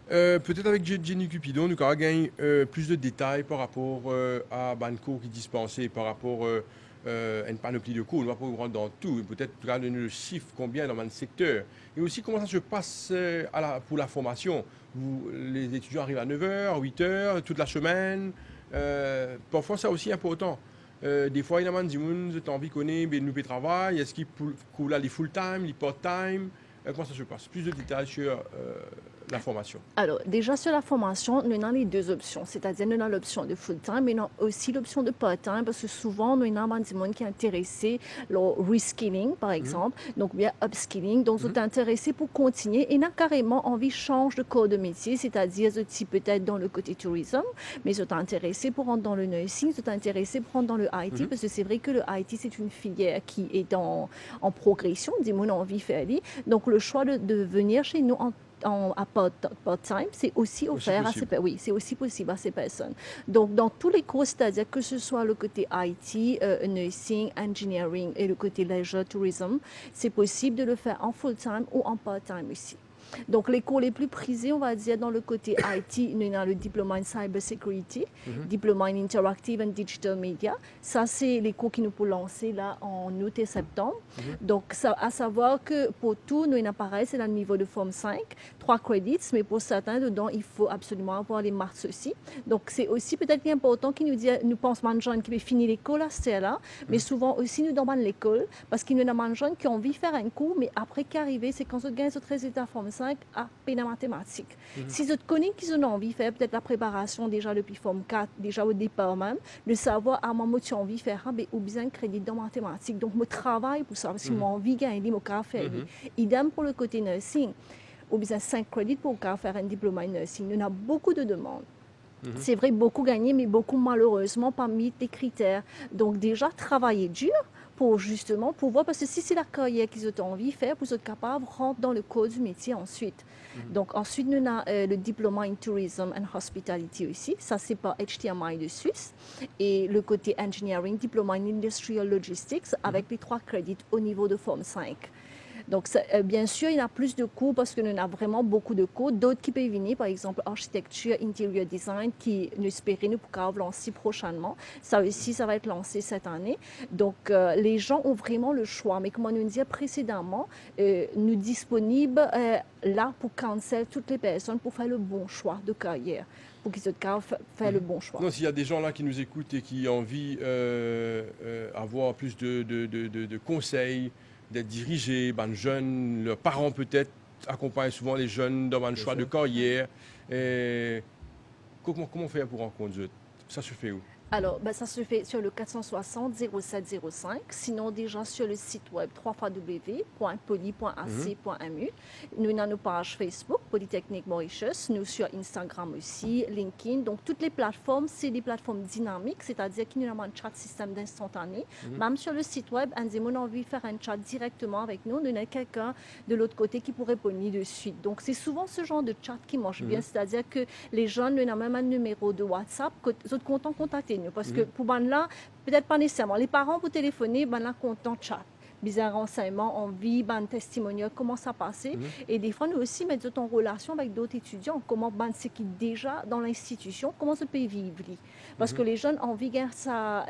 peut-être avec Jenny Cupidon, nous avons gagné plus de détails par rapport à Banco qui dispensait, par rapport à une panoplie de cours. On ne va pas rentrer dans tout, peut-être donner le chiffre, combien dans le secteur. Et aussi comment ça se passe pour la formation. Les étudiants arrivent à 9h, 8h, toute la semaine. Parfois, c'est aussi important. Des fois, il y a des gens qui ont envie de connaître, nous peut travailler. Est-ce qu'ils coulent les full-time, les part-time? Comment ça se passe? Plus de détails sur la formation. Alors, déjà sur la formation, nous avons les deux options. C'est-à-dire, nous avons l'option de full-time, mais nous avons aussi l'option de part-time, parce que souvent, nous avons des gens qui sont intéressés au reskilling, par exemple, donc bien upskilling. Donc, vous êtes intéressé pour continuer et nous avons carrément envie de changer de corps de métier, c'est-à-dire, vous êtes peut-être dans le côté tourisme, mais vous êtes intéressé pour rentrer dans le nursing, vous êtes intéressé pour rentrer dans le IT, parce que c'est vrai que le IT, c'est une filière qui est en progression, des gens ont envie de faire. Donc, le choix de venir chez nous à part-time, c'est aussi offert à ces personnes. Oui, c'est aussi possible à ces personnes. Donc, dans tous les cours, c'est-à-dire que ce soit le côté IT, nursing, engineering et le côté leisure, tourism, c'est possible de le faire en full-time ou en part-time aussi. Donc, les cours les plus prisés, on va dire, dans le côté IT, nous avons le diplôme en cyber security, diplôme en interactive and digital media. Ça, c'est les cours qui nous pour lancer là en août et septembre. Donc, ça, à savoir que pour tout, nous avons pareil, c'est le niveau de forme 5, 3 credits, mais pour certains, dedans, il faut absolument avoir les marques aussi. Donc, c'est aussi peut-être important qu'ils nous disent, nous pensons à des gens qui veulent finir l'école à ce là, mais souvent aussi nous demandons l'école, parce qu'il y a des gens qui ont envie de faire un cours, mais après qu'arriver, c'est quand ils gagnent ce résultat forme 5, à peine mathématiques. Si vous connaissez qu'ils ont envie de faire peut-être la préparation déjà depuis forme 4, déjà au départ même, de savoir à moi tu as envie de faire, ou bien crédit dans mathématiques. Donc, je travaille pour ça, parce que j'ai envie de gagner mon faire. Idem pour le côté nursing, ou bien 5 crédits pour faire un diplôme en nursing. Il y a beaucoup de demandes. C'est vrai, beaucoup gagné, mais beaucoup malheureusement parmi les critères. Donc, déjà, travailler dur pour justement pouvoir, parce que si c'est la carrière qu'ils ont envie de faire, pour être capable de rentrer dans le code du métier ensuite. Donc ensuite, nous avons le diplôme en tourism and hospitality aussi, ça c'est par HTMI de Suisse, et le côté engineering, diplôme en industrial logistics, avec les 3 crédits au niveau de forme 5. Donc, bien sûr, il y a plus de cours parce que nous avons vraiment beaucoup de cours. D'autres qui peuvent venir, par exemple, architecture, interior design, qui nous espérons nous pour lancer prochainement. Ça aussi, ça va être lancé cette année. Donc, les gens ont vraiment le choix. Mais comme on nous disait précédemment, nous disponibles là pour cancel toutes les personnes pour faire le bon choix de carrière, pour qu'ils fassent le bon choix. Non, s'il y a des gens là qui nous écoutent et qui ont envie d'avoir plus de conseils, d'être dirigés, jeunes, leurs parents peut-être accompagnent souvent les jeunes dans un choix de carrière. Et comment faire pour rencontrer eux? Ça se fait où? Alors, ça se fait sur le 460-0705, sinon déjà sur le site web www.poly.ac.mu. Nous avons nos pages Facebook, Polytechnique Mauritius, nous sur Instagram aussi, LinkedIn. Donc, toutes les plateformes, c'est des plateformes dynamiques, c'est-à-dire qu'il y a un chat système d'instantané. Même sur le site web, on a envie de faire un chat directement avec nous. Nous avons quelqu'un de l'autre côté qui pourrait répondre de suite. Donc, c'est souvent ce genre de chat qui marche bien, c'est-à-dire que les jeunes, nous avons même un numéro de WhatsApp, ils sont contents de contacter. Parce que pour là, peut-être pas nécessairement. Les parents, pour téléphoner, là, content chat. bizarre renseignement, on vit, ben, testimonial, comment ça passait. Et des fois, nous aussi mettons en relation avec d'autres étudiants, comment ben, c'est qui déjà dans l'institution, comment ça peut vivre. Parce que les jeunes ont envie de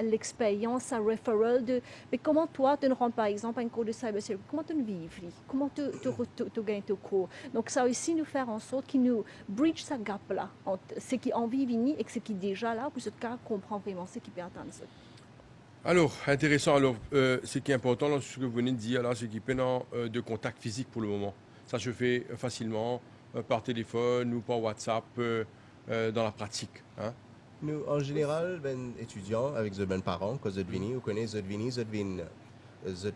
l'expérience, sa referral de, mais comment toi, tu ne rends par exemple un cours de cybersécurité, comment tu vivre, comment tu gagnes ton cours. Donc ça aussi nous faire en sorte qu'il nous bridge ce gap-là, entre ce qui ont envie de venir et ce qui est déjà là, pour ce cas comprend vraiment ce qui peut attendre ça. Alors, intéressant. Alors, ce qui est important dans ce que vous venez de dire, là, c'est qu'il n'y a pas de contact physique pour le moment. Ça se fait facilement par téléphone ou par WhatsApp dans la pratique. Hein? Nous, en général, ben étudiants avec les parents, quand ils viennent, vous connaissez, ils viennent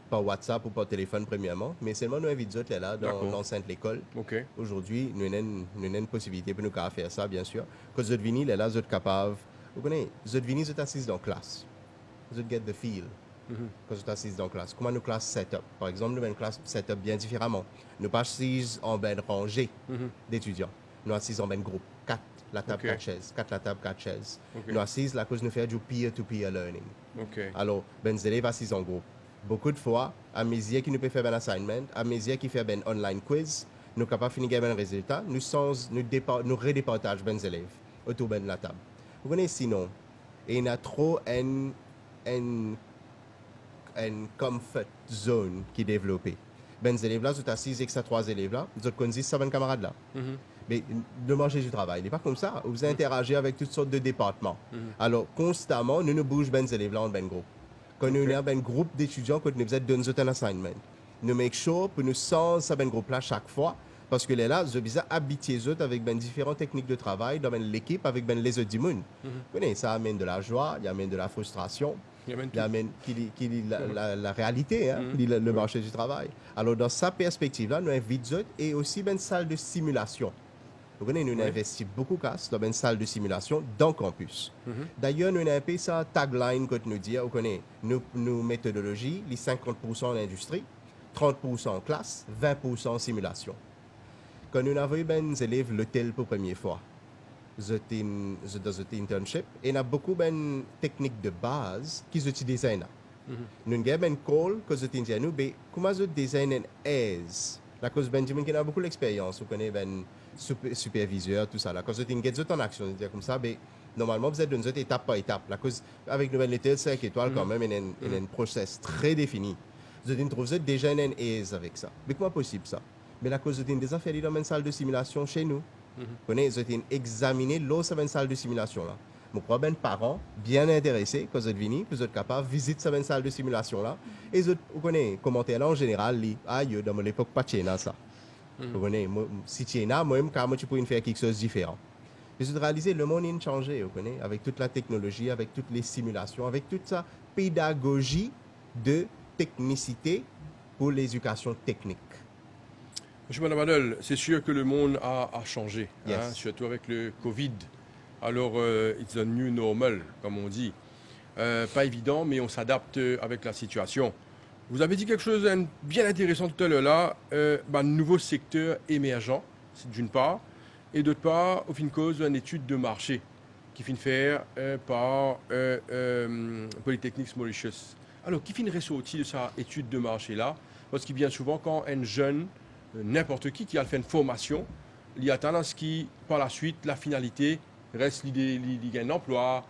par WhatsApp ou par téléphone premièrement, mais seulement nous invitons là dans l'enceinte de l'école. Okay. Aujourd'hui, nous avons une possibilité pour nous faire ça, bien sûr. Quand vous venez là, vous êtes capable. Vous connaissez, vous venez, vous êtes assis dans la classe. Vous get the feel quand vous êtes assis dans la classe. Comment nous classe setup? Par exemple, nous avons une classe setup bien différemment. Nous pas assis en ben rangée d'étudiants. Nous assis en ben groupe. 4 la table, 4 chaises. 4 la table, 4 chaises. Nous assis là cause nous faire du peer-to-peer learning. Alors, ben élèves assis en groupe. Beaucoup de fois, à mesure qui nous peut faire un assignment, à mesure qui fait un online quiz, nous sommes capables de finir un résultat, nous redépartageons les élèves autour de la table. Vous connaissez sinon, il y a trop une comfort zone qui est développée. Les élèves là, vous êtes assis avec ces 3 élèves là, vous connaissez ces 7 camarades là. Mais le marché du travail, il n'est pas comme ça. Vous interagissez avec toutes sortes de départements. Alors, constamment, nous bougeons les élèves là en ben groupe. Quand nous avons un groupe d'étudiants, quand nous faisons un assignment, nous make sure pour nous sans ce groupe là chaque fois, parce que là, nous sommes habitués avec différentes techniques de travail dans l'équipe avec les autres du monde. Ça amène de la joie, il amène de la frustration, il amène la réalité, hein, le marché du travail. Alors, dans sa perspective-là, nous invitons et aussi une salle de simulation. Vous connaissez, nous investissons beaucoup dans une salle de simulation dans le campus. D'ailleurs, nous avons un peu ça tagline que nous dit, vous connaissez, nos méthodologies, les 50% en industrie, 30% en classe, 20% en simulation. Quand nous avons des élèves l'hôtel pour la première fois, dans un internship, et nous avons beaucoup de techniques de base qu'ils utilisent. Nous avons un call que nous utilisons, mais comment nous design une aise? La cause Benjamin qui a beaucoup d'expérience, vous connaissez superviseur, tout ça. La cause de une en action, comme ça, mais normalement, vous êtes dans une étape par étape. La cause, avec Nouvelle Étoile 5 étoiles, quand même, il y a un process très défini. Vous êtes trouvé déjà une aise avec ça. Mais comment possible ça? Mais la cause de déjà fait dans une salle de simulation chez nous. Vous connaissez, vous êtes examiné l'eau sur une salle de simulation là. Mon problème, parents bien intéressés, quand vous êtes venus, vous êtes capables de visiter cette salle de simulation là. Et vous connaissez, commentaires là en général, dans mon époque, pas de ça. Vous connaissez, si tu es là, moi-même, tu peux faire quelque chose de différent. Vous réalisez, le monde a changé, vous connaissez, avec toute la technologie, avec toutes les simulations, avec toute sa pédagogie de technicité pour l'éducation technique. Monsieur Manabadel, c'est sûr que le monde a changé, Yes. hein, surtout avec le Covid. Alors, it's a new normal, comme on dit. Pas évident, mais on s'adapte avec la situation. Vous avez dit quelque chose de bien intéressant tout à l'heure là, nouveau secteur émergent, c'est d'une part, et d'autre part, au fin de cause, une étude de marché qui finit faire par Polytechnique Mauritius. Alors, qui finit ressortir de cette étude de marché là? Parce que bien souvent, quand un jeune, n'importe qui a fait une formation, il y a tendance qui, par la suite, la finalité reste l'idée, il gagne un emploi,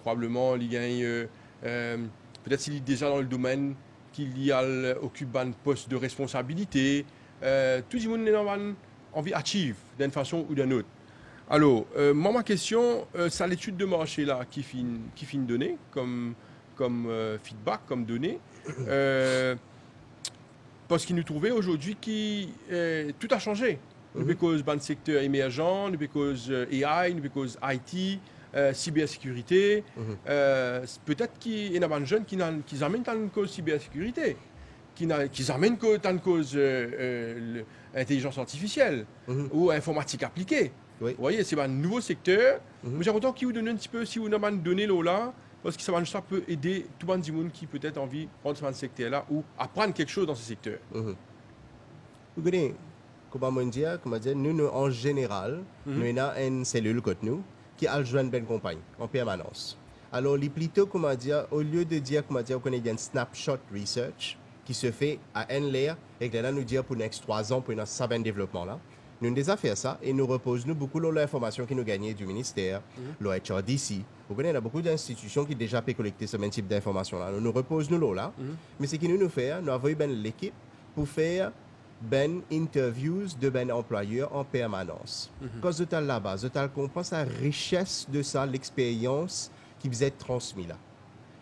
probablement il gagne, peut-être s'il est déjà dans le domaine qu'il occupe un poste de responsabilité, tout le monde a envie d'achieve d'une façon ou d'une autre. Alors, moi, ma question, c'est l'étude de marché là qui finit donner comme feedback, comme données. Parce qu'il nous trouvait aujourd'hui que tout a changé. Nous cause d'un secteur émergent, nous cause AI, nous cause IT, cybersécurité. Peut-être qu'il y a des jeunes qui amènent dans une cause cybersécurité, qui amènent dans une cause intelligence artificielle ou informatique appliquée. Oui. Vous voyez, c'est un nouveau secteur. J'ai autant qui vous donne un petit peu, si vous avez donné là, parce que ça peut aider tout le monde qui peut-être envie de prendre ce secteur-là ou apprendre quelque chose dans ce secteur. Vous connaissez, comment dire, nous, en général, nous avons une cellule comme nous qui a rejoint une compagnie en permanence. Alors, plutôt, comment dire, au lieu de dire, qu'on a une snapshot research, qui se fait à NLR et que là, nous dire pour les next 3 ans, pour notre savant développement là. Nous avons déjà fait ça et nous reposons beaucoup de l'information que nous gagnons du ministère, le HRDC. Vous connaissez, il y a beaucoup d'institutions qui déjà peuvent collecter ce même type d'informations là. Nous reposons là. Mais ce que nous faisons, nous avons l'équipe pour faire ben interviews de ben employeurs en permanence. Quand vous êtes là-bas, vous comprenez la richesse de ça, l'expérience qui vous est transmise là,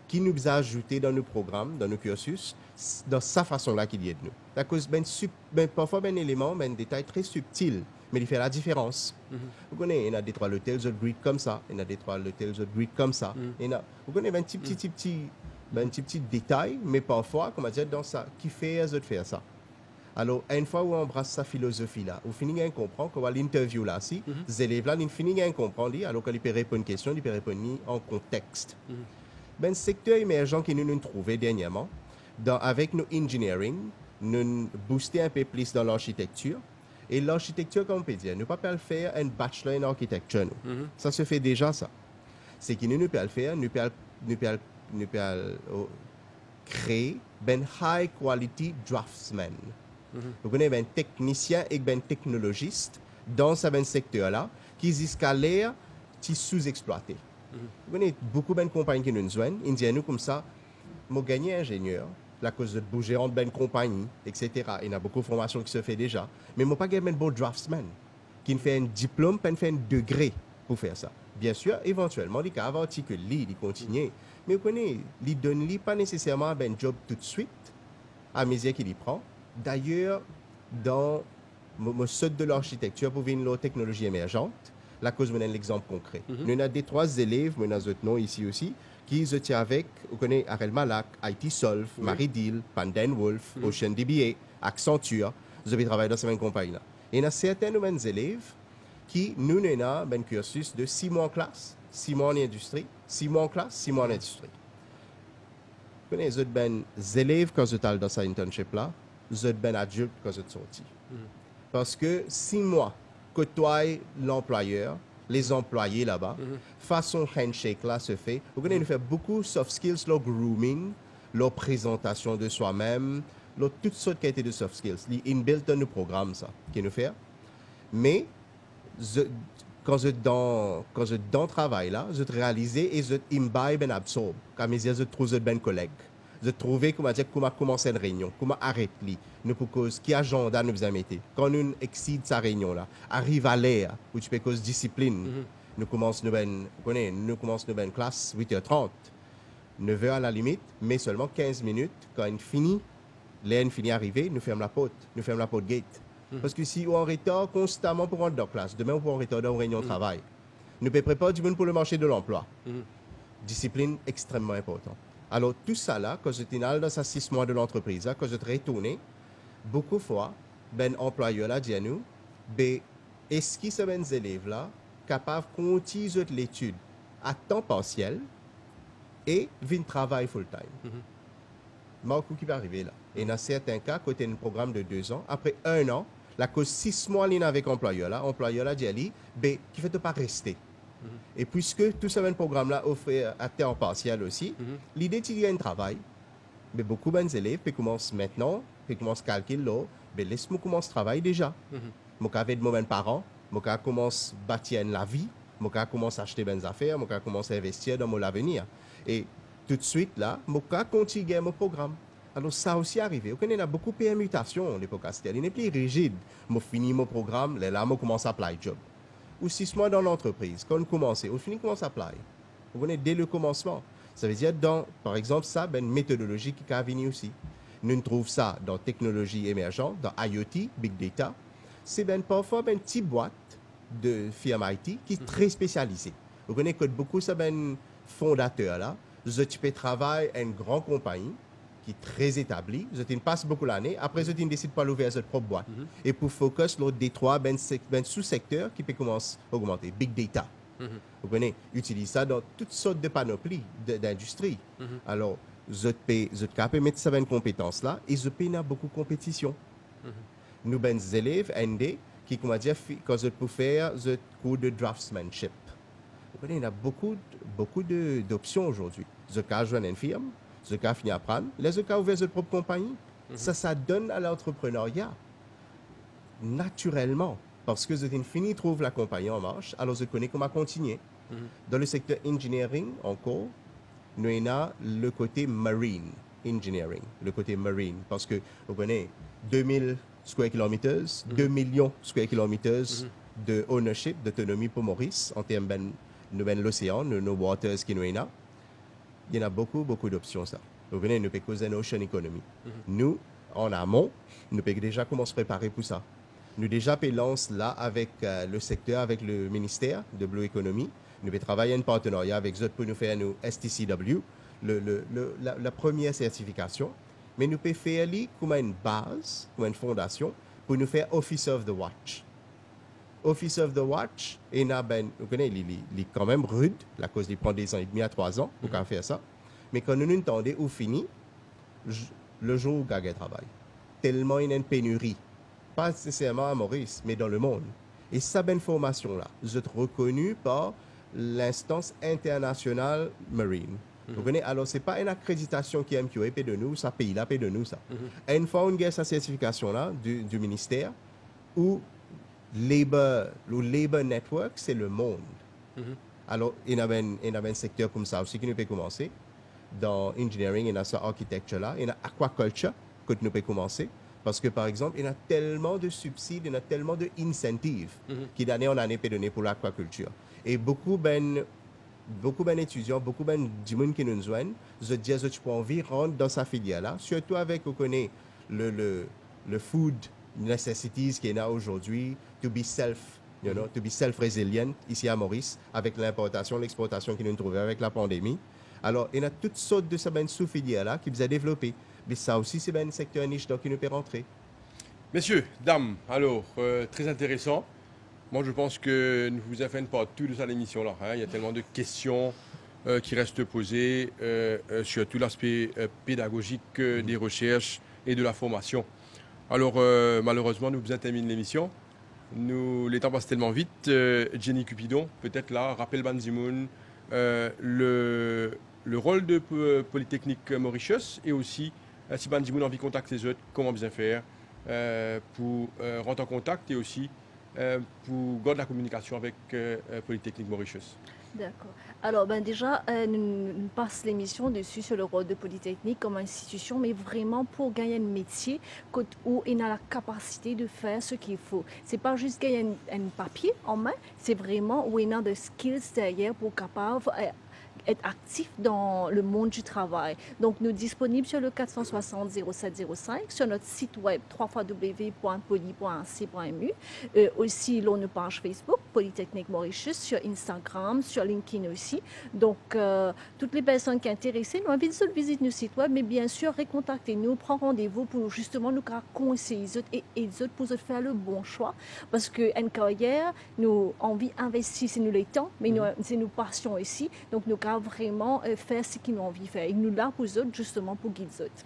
qui nous a ajouté dans nos programmes, dans nos cursus, dans sa façon-là qu'il y a de nous. À cause parfois un élément, un détail très subtil, mais il fait la différence. Vous connaissez, il y a des trois hôtels de grid comme ça, il y a des trois hôtels de grid comme ça. Vous connaissez un petit détail, mais parfois, comment dire, dans ça, qui fait faire ça. Alors, une fois où on embrasse sa philosophie-là, on finit à comprendre qu'on va l'interview là, si les élèves-là, ils finissent à comprendre, alors qu'ils peuvent répondre à une question, ils peuvent répondre en contexte. Ben, secteur émergent que nous trouvons dernièrement, avec nos engineering, nous booster un peu plus dans l'architecture. Et l'architecture, comme on peut dire, nous ne pouvons pas le faire un bachelor en architecture. Ça se fait déjà, ça. C'est que nous pouvons le faire, nous pouvons créer un high quality draftsman. Vous connaissez un technicien et un technologiste dans ce secteur-là qui escalèrent, qui sous-exploité. Vous connaissez beaucoup de compagnies qui nous joignent, ils disent nous comme ça, moi gagné ingénieur, la cause de bouger entre ben compagnie, etc. Il y a beaucoup de formations qui se fait déjà, mais moi pas gagné un bon draftsman qui fait un diplôme, pas fait un degré pour faire ça. Bien sûr, éventuellement, il peut avoir un article, il continue, mais vous connaissez, il donne pas nécessairement un job tout de suite à mesure qu'il y prend. D'ailleurs, dans le sud de l'architecture, pour une technologie émergente, la cause me donne l'exemple concret. Nous avons des 3 élèves, nous avons d'autres noms ici aussi, qui étaient avec, vous connaissez, Arel Malak, IT Solve, Maridil, Pandan Wolf, Ocean DBA, Accenture, vous avez travaillé dans ces mêmes compagnies-là. Et il y a certains de mes élèves qui, nous avons un cursus de 6 mois en classe, 6 mois en industrie, 6 mois en classe, 6 mois en industrie. Vous connaissez, vous avez des élèves quand vous êtes dans cette internship-là, vous êtes ben adulte quand vous êtes sorti. Parce que 6 mois, côtoyer l'employeur, les employés là-bas, façon handshake là se fait. Vous connaissez, nous fait beaucoup de soft skills, le grooming, la présentation de soi-même, toutes sortes de qualités de soft skills. Les inbuilt dans nos programmes, ça, qui nous fait. Mais, quand je dans le travail là, je réalise et je imbibe et absorbe. Quand je trouve de bons collègues. Je trouvais comment commencer une réunion, comment arrêter, nous pour cause qui agenda nous a mis. Quand nous exceed sa réunion là, arrive à l'air où tu peux cause discipline. Nous commençons une classe 8h30, 9h à la limite, mais seulement 15 minutes quand il finit, l'air finit arriver, nous fermons la porte gate. Parce que si on est en retard constamment pour rentrer dans la classe, demain on peut en retard dans une réunion de travail. Nous pouvons préparer du monde pour le marché de l'emploi. Discipline extrêmement importante. Alors, tout ça là, quand j'étais dans ces 6 mois de l'entreprise, quand je retourné, beaucoup de fois, ben employeur là dit à nous, ben, est-ce que ces élèves là capables de continuer l'étude à temps partiel et venir travailler full-time? Marco qui va arriver là. Et dans certains cas, côté un programme de 2 ans, après 1 an, la cause 6 mois avec l'employeur là dit à lui, ben, qui fait de pas rester. Et puisque tout ce même programme-là offre à temps partiel aussi, l'idée qu'il y a un travail, mais beaucoup d'élèves peuvent commencer maintenant, peuvent commencer à calculer là, ben laisse-moi commencer à travailler déjà. Moi, avec mes parents, moi, commence à bâtir la vie, moi, commence à acheter des affaires, moi, commence à investir dans mon avenir. Et tout de suite, là, moi, continue mon programme. Alors, ça aussi arrivé. Vous connaissez, il y a beaucoup de permutations à l'époque. Il n'est plus rigide. Moi, finis mon programme, là, moi, commence à appliquer job. Ou 6 mois dans l'entreprise, quand on commence, on finit comment ça applique. Vous connaissez dès le commencement. Ça veut dire, par exemple, ça, une méthodologie qui a venir aussi. Nous trouvons ça dans technologie émergente, dans IoT, Big Data. C'est parfois une petite boîte de firme IT qui est très spécialisée. Vous connaissez que beaucoup de fondateurs là, vous peux travailler à une grande compagnie qui est très établie, vous passez beaucoup l'année, après vous décidez pas d'ouvrir votre propre boîte. Et pour focus l'autre des 3 sous-secteurs qui peut commencer à augmenter, Big Data. Vous connaissez, utilisez ça dans toutes sortes de panoplies d'industrie. Alors, vous êtes capable de mettre cette compétence là et vous avez beaucoup de compétition. Nous avons des élèves ND qui, comment dire, quand vous pouvez faire le cours de draftsmanship. Vous connaissez, il y a beaucoup d'options aujourd'hui. Vous pouvez jouer une firme, vous pouvez finir à prendre, vous pouvez ouvrir votre propre compagnie. Ça donne à l'entrepreneuriat naturellement. Parce que vous fini trouve la compagnie en marche, alors je connais comment continuer. Dans le secteur engineering, encore, nous avons le côté marine engineering, le côté marine. Parce que vous connaissez 2000 square kilometers, 2 millions square kilometers de ownership, d'autonomie pour Maurice en termes de l'océan, de nos waters qui nous avons. Il y en a beaucoup d'options, ça. Vous venez, nous pouvons causer une ocean economy. Nous, en amont, nous pouvons déjà commencer à préparer pour ça. Nous déjà lancer là avec le secteur, avec le ministère de Blue Economy. Nous pouvons travailler en partenariat avec eux pour nous faire nos STCW, la première certification. Mais nous pouvons faire comme une base, comme une fondation, pour nous faire Office of the Watch. Office of the Watch, et vous connaissez, il est quand même rude, la cause il prend 2 ans et demi à 3 ans pour faire ça. Mais quand nous entendons où fini, le jour où Gaga travaille, tellement il y a une pénurie, pas nécessairement à Maurice, mais dans le monde. Et cette bonne formation-là, vous êtes reconnu par l'instance internationale marine. Vous connaissez, alors ce n'est pas une accréditation qui aime qui de nous, ça paye là, paye de nous ça. Et une fois on a cette certification-là du ministère, où Labor Network, c'est le monde. Alors, il y a un secteur comme ça aussi qui nous peut commencer. Dans engineering, il y a cette architecture-là, il y a aquaculture que nous peut commencer. Parce que, par exemple, il y a tellement de subsides, il y a tellement d'incentives qui d'année en année peut donner pour l'aquaculture. Et beaucoup d'étudiants, beaucoup de gens qui nous joignent, je dis que tu peux envie rentrer dans sa filière-là, surtout avec, vous connaissez, le food necessities qu'il y a aujourd'hui, to be self-resilient ici à Maurice, avec l'importation, l'exportation qui nous trouvons avec la pandémie. Alors, il y a toutes sortes de sous-filières-là qui vous a développé. Mais ça aussi, c'est un secteur niche dans qui nous peut rentrer. Messieurs, dames, alors, très intéressant. Moi, je pense que nous vous avons fait une partie de cette émission-là. Il y a tellement de questions qui restent posées sur tout l'aspect pédagogique des recherches et de la formation. Alors, malheureusement, nous vous avons terminé l'émission. Les temps passent tellement vite. Jenny Cupidon, peut-être là, rappelle Banzimoun, le rôle de Polytechnique Mauritius et aussi, si Banzimoun a envie de contacter les autres, comment bien faire pour rentrer en contact et aussi pour garder la communication avec Polytechnique Mauritius. D'accord. Alors, déjà, nous passons l'émission dessus sur le rôle de Polytechnique comme institution, mais vraiment pour gagner un métier où il a la capacité de faire ce qu'il faut. Ce n'est pas juste gagner un papier en main, c'est vraiment où il a des skills derrière pour capable être actif dans le monde du travail. Donc, nous sommes disponibles sur le 460 0705, sur notre site web www.poly.ac.mu. Aussi, l'on nous page Facebook, Polytechnique Mauritius, sur Instagram, sur LinkedIn aussi. Donc, toutes les personnes qui sont intéressées, nous invitent à visiter nos sites web, mais bien sûr, recontactez-nous, prendre rendez-vous pour justement nous conseiller et les autres pour faire le bon choix. Parce qu'une carrière, nous avons envie d'investir, c'est nous les temps, mais c'est nos passions aussi. Donc, nous vraiment faire ce qu'ils ont envie de faire. Et nous là pour eux autres, justement pour guider eux autres.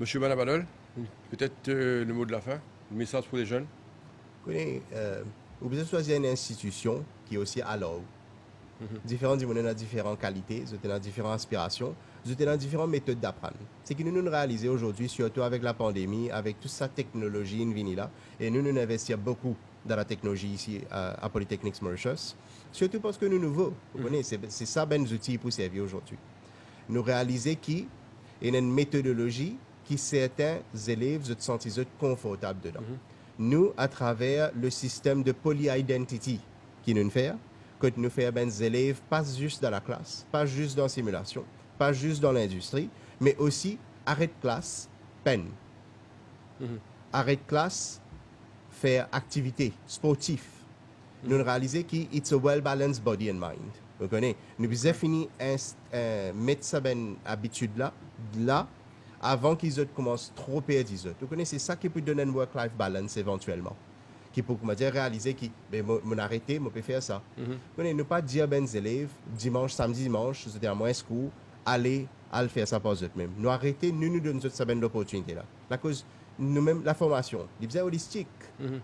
Monsieur Banabadol, peut-être le mot de la fin, le message pour les jeunes. Vous pouvez choisir une institution qui est aussi à l'eau. Différents gens ont différentes qualités, ils ont différentes aspirations, ils ont différentes méthodes d'apprendre. C'est ce que nous réalisons aujourd'hui, surtout avec la pandémie, avec toute cette technologie là, et nous investissons beaucoup dans la technologie ici à Polytechnique Mauritius, surtout parce que nous nouveaux. Vous connaissez, c'est ça ben outils pour servir aujourd'hui. Nous réalisons qu'il y a une méthodologie qui certains élèves se sentent confortables dedans. Nous, à travers le système de poly-identity qui nous fait, que nous faisons des élèves pas juste dans la classe, pas juste dans la simulation, pas juste dans l'industrie, mais aussi arrêt de classe, peine. Arrêt de classe, faire activité sportive. Nous réalisons qu'il y a un well-balanced body and mind. Vous connaissez, nous avons fini mettre cette habitude là avant qu'ils commencent trop perdre les autres. Vous connaissez, c'est ça qui peut donner une work-life balance éventuellement. Qui peut réaliser que mon arrêté, je peux faire ça. Vous connaissez, ne pas dire aux élèves, samedi, dimanche, c'était à moins cours, allez faire ça pour eux-mêmes. Nous arrêter, nous donnons cette opportunité là. La cause, nous-mêmes, la formation, c'est holistique.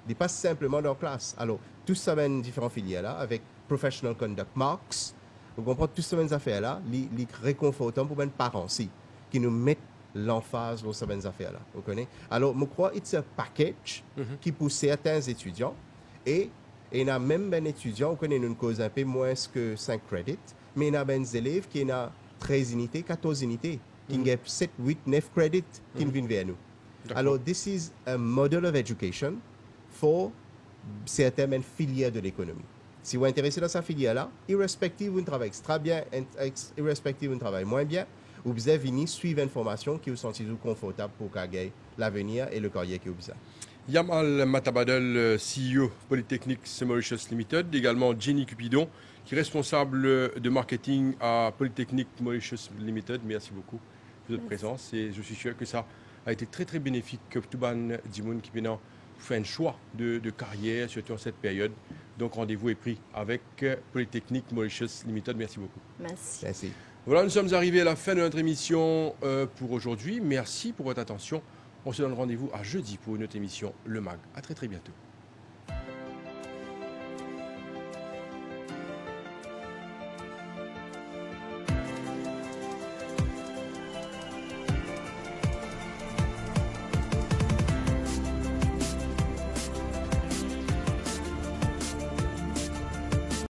C'est pas simplement dans la classe. Alors, tout ça, différentes filières là, avec Professional Conduct Marks, vous comprenez, toutes ces affaires là, les réconfortants pour les parents aussi, qui nous mettent l'emphase dans certaines affaires là, vous connaissez. Alors, je crois que c'est un package qui pour certains étudiants et il y a même des étudiants qui ont une cause un peu moins que 5 crédits, mais il y a des élèves qui ont 13 unités, 14 unités, qui ont 7, 8, 9 crédits qui viennent vers nous. Alors, this is a model of education for certaines filières de l'économie. Si vous êtes intéressé dans cette filière-là, irrespective d'un travail extra bien, irrespective d'un travail moins bien, vous avez venir suivre une formation qui vous sentez confortable pour gagner l'avenir et le carrière que vous avez. Yamal Matabadel, CEO Polytechnic Mauritius Limited, également Jenny Cupidon, qui est responsable de marketing à Polytechnic Mauritius Limited. Merci beaucoup pour votre présence et je suis sûr que ça a été très très bénéfique pour tout le monde qui vient faire un choix de carrière, surtout en cette période. Donc rendez-vous est pris avec Polytechnic Mauritius Limited. Merci beaucoup. Merci. Merci. Voilà, nous sommes arrivés à la fin de notre émission pour aujourd'hui. Merci pour votre attention. On se donne rendez-vous à jeudi pour une autre émission, Le Mag. À très très bientôt.